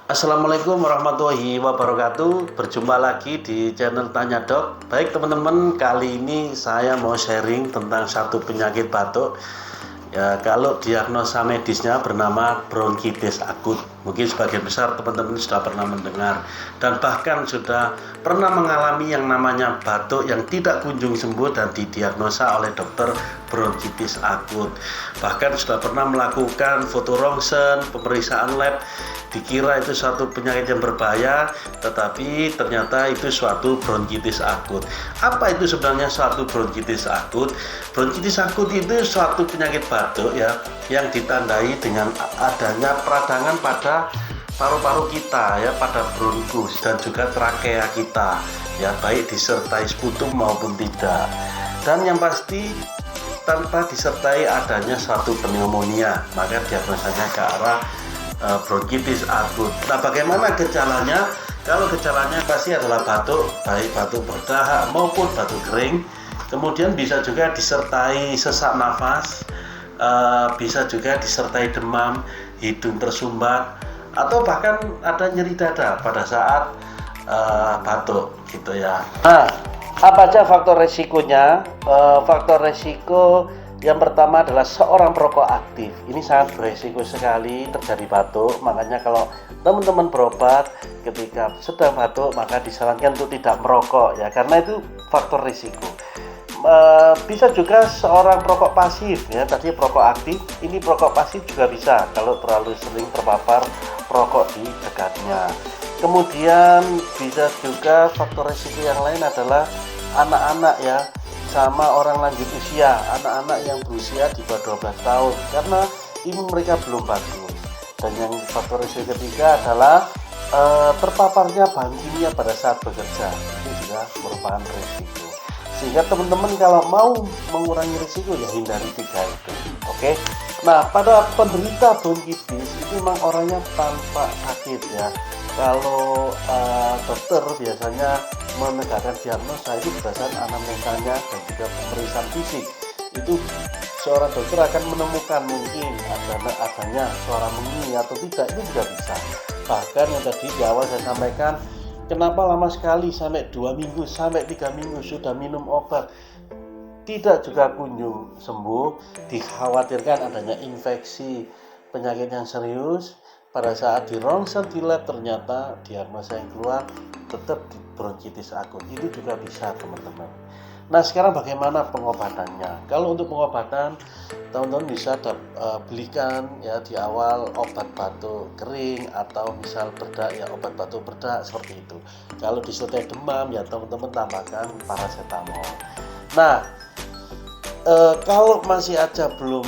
Assalamualaikum warahmatullahi wabarakatuh. Berjumpa lagi di channel Tanya Dok. Baik teman-teman, kali ini saya mau sharing tentang satu penyakit batuk. Ya, kalau diagnosa medisnya bernama bronkitis akut. Mungkin sebagian besar teman-teman sudah pernah mendengar dan bahkan sudah pernah mengalami yang namanya batuk yang tidak kunjung sembuh dan didiagnosa oleh dokter bronkitis akut. Bahkan sudah pernah melakukan foto rongsen, pemeriksaan lab, dikira itu suatu penyakit yang berbahaya, tetapi ternyata itu suatu bronkitis akut. Apa itu sebenarnya suatu bronkitis akut? Bronkitis akut itu suatu penyakit batuk ya, yang ditandai dengan adanya peradangan pada paru-paru kita ya, pada bronkus dan juga trakea kita ya, baik disertai sputum maupun tidak. Dan yang pasti tanpa disertai adanya suatu pneumonia, maka diagnosanya ke arah bronkitis akut. Nah, bagaimana gejalanya? Kalau gejalanya pasti adalah batuk, baik batuk berdahak maupun batuk kering. Kemudian bisa juga disertai sesak nafas, bisa juga disertai demam, hidung tersumbat, atau bahkan ada nyeri dada pada saat batuk gitu ya. Nah, apa aja faktor resikonya? Faktor resiko yang pertama adalah seorang perokok aktif. Ini sangat beresiko sekali terjadi batuk. Makanya kalau teman-teman berobat ketika sedang batuk, maka disarankan untuk tidak merokok ya, karena itu faktor risiko. Bisa juga seorang perokok pasif ya, tadi perokok aktif, ini perokok pasif juga bisa kalau terlalu sering terpapar perokok di dekatnya. Kemudian bisa juga faktor risiko yang lain adalah anak-anak ya, sama orang lanjut usia, anak-anak yang berusia di bawah 12 tahun, karena imun mereka belum bagus. Dan yang faktor risiko ketiga adalah terpaparnya bahan kimia pada saat bekerja, itu juga merupakan risiko. Sehingga teman-teman kalau mau mengurangi risiko ya hindari tiga itu. Oke. Nah, pada penderita bronkitis itu memang orangnya tanpa sakit ya. Kalau dokter biasanya menegakkan diagnosa itu berdasarkan anamnesanya dan juga pemeriksaan fisik. Itu seorang dokter akan menemukan mungkin adanya suara mengi atau tidak, itu juga bisa. Bahkan yang tadi di awal saya sampaikan, kenapa lama sekali sampai 2 minggu sampai 3 minggu sudah minum obat tidak juga kunjung sembuh, dikhawatirkan adanya infeksi penyakit yang serius. Pada saat di rongsen di lab ternyata diagnosa yang keluar tetap bronkitis akut. Itu juga bisa teman-teman. Nah, sekarang bagaimana pengobatannya? Kalau untuk pengobatan, teman-teman bisa belikan ya di awal obat batuk kering atau misal berdak ya, obat batuk berdak seperti itu. Kalau disertai demam ya teman-teman tambahkan paracetamol. Nah, kalau masih aja belum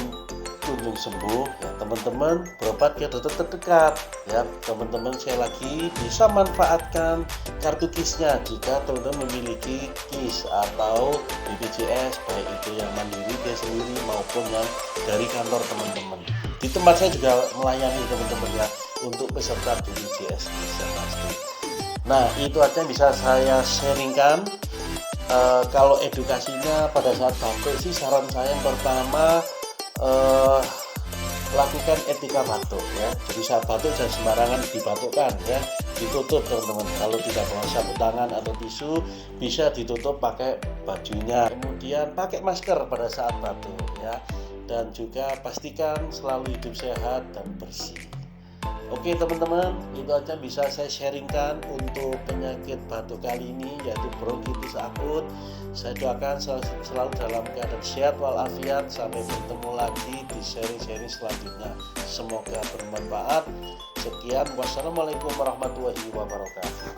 kunjung sembuh ya, teman-teman berobat ke dokter terdekat ya. Teman-teman sekali lagi bisa manfaatkan kartu KIS-nya jika teman-teman memiliki KIS atau BPJS, baik itu yang mandiri dia sendiri maupun yang dari kantor teman-teman. Di tempat saya juga melayani teman-teman ya untuk peserta BPJS bisa pasti. Nah, itu aja yang bisa saya sharingkan. Kalau edukasinya pada saat batuk sih, saran saya yang pertama lakukan etika batuk ya. Jadi saat batuk jangan sembarangan dibatukkan ya, ditutup teman-teman. Kalau tidak bawa sabuk tangan atau tisu, bisa ditutup pakai bajunya. Kemudian pakai masker pada saat batuk ya, dan juga pastikan selalu hidup sehat dan bersih. Oke teman-teman, itu aja bisa saya sharingkan untuk penyakit batuk kali ini, yaitu bronkitis akut. Saya doakan selalu dalam keadaan sehat walafiat. Sampai bertemu lagi di sharing-sharing selanjutnya. Semoga bermanfaat. Sekian, wassalamualaikum warahmatullahi wabarakatuh.